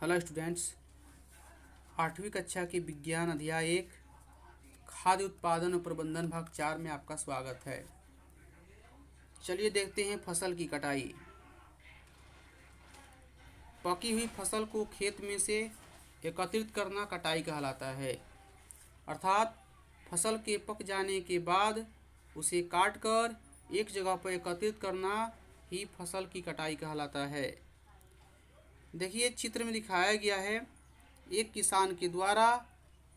Hello students, 8वीं कक्षा के विज्ञान अध्याय 1 खाद्य उत्पादन और प्रबंधन भाग 4 में आपका स्वागत है। चलिए देखते हैं फसल की कटाई। पकी हुई फसल को खेत में से एकत्रित करना कटाई कहलाता है। अर्थात फसल के पक जाने के बाद उसे काट कर एक जगह पर एकत्रित करना ही फसल की कटाई कहलाता है। देखिए चित्र में दिखाया गया है, एक किसान के द्वारा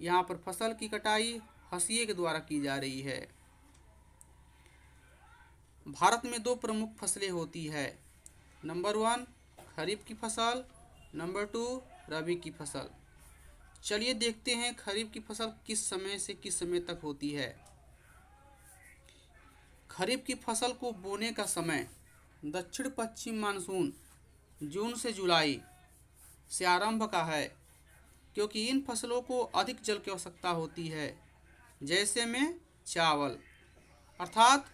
यहाँ पर फसल की कटाई हंसिए के द्वारा की जा रही है। भारत में दो प्रमुख फसलें होती है। नंबर 1 खरीफ की फसल, नंबर 2 रबी की फसल। चलिए देखते हैं खरीफ की फसल किस समय से किस समय तक होती है। खरीफ की फसल को बोने का समय दक्षिण पश्चिम मानसून जून से जुलाई से आरंभ का है, क्योंकि इन फसलों को अधिक जल की आवश्यकता होती है। जैसे में चावल, अर्थात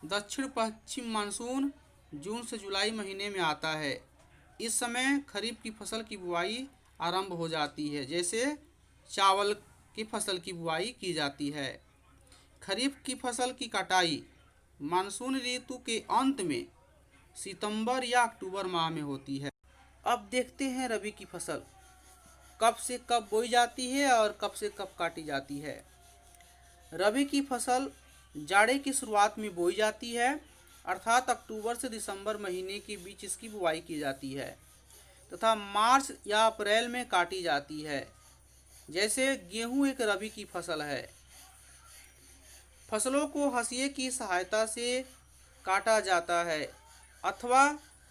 दक्षिण पश्चिम मानसून जून से जुलाई महीने में आता है। इस समय खरीफ की फसल की बुआई आरंभ हो जाती है, जैसे चावल की फसल की बुआई की जाती है। खरीफ की फसल की कटाई मानसून ऋतु के अंत में सितंबर या अक्टूबर माह में होती है। अब देखते हैं रबी की फसल कब से कब बोई जाती है और कब से कब काटी जाती है। रबी की फसल जाड़े की शुरुआत में बोई जाती है, अर्थात अक्टूबर से दिसंबर महीने के बीच इसकी बुआई की जाती है तथा मार्च या अप्रैल में काटी जाती है। जैसे गेहूं एक रबी की फसल है। फसलों को हंसिए की सहायता से काटा जाता है अथवा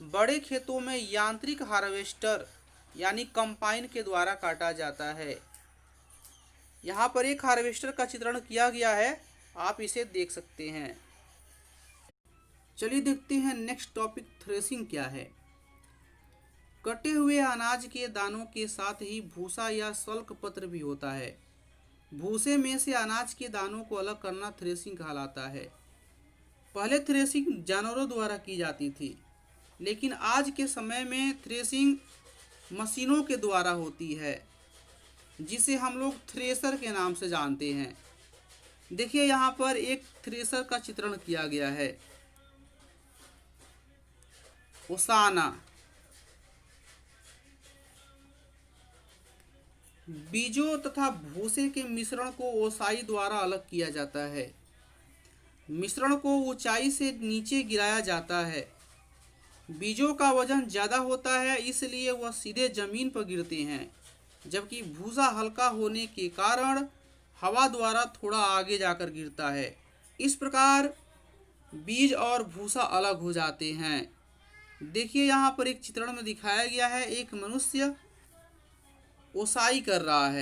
बड़े खेतों में यांत्रिक हार्वेस्टर यानी कंपाइन के द्वारा काटा जाता है। यहाँ पर एक हार्वेस्टर का चित्रण किया गया है, आप इसे देख सकते हैं। चलिए देखते हैं नेक्स्ट टॉपिक, थ्रेसिंग क्या है। कटे हुए अनाज के दानों के साथ ही भूसा या शल्क पत्र भी होता है। भूसे में से अनाज के दानों को अलग करना थ्रेसिंग कहलाता है। पहले थ्रेसिंग जानवरों द्वारा की जाती थी, लेकिन आज के समय में थ्रेसिंग मशीनों के द्वारा होती है, जिसे हम लोग थ्रेसर के नाम से जानते हैं। देखिए यहाँ पर एक थ्रेसर का चित्रण किया गया है। ओसाना बीजों तथा भूसे के मिश्रण को ओसाई द्वारा अलग किया जाता है। मिश्रण को ऊंचाई से नीचे गिराया जाता है। बीजों का वजन ज़्यादा होता है, इसलिए वह सीधे जमीन पर गिरते हैं, जबकि भूसा हल्का होने के कारण हवा द्वारा थोड़ा आगे जाकर गिरता है। इस प्रकार बीज और भूसा अलग हो जाते हैं। देखिए यहाँ पर एक चित्रण में दिखाया गया है, एक मनुष्य ओसाई कर रहा है।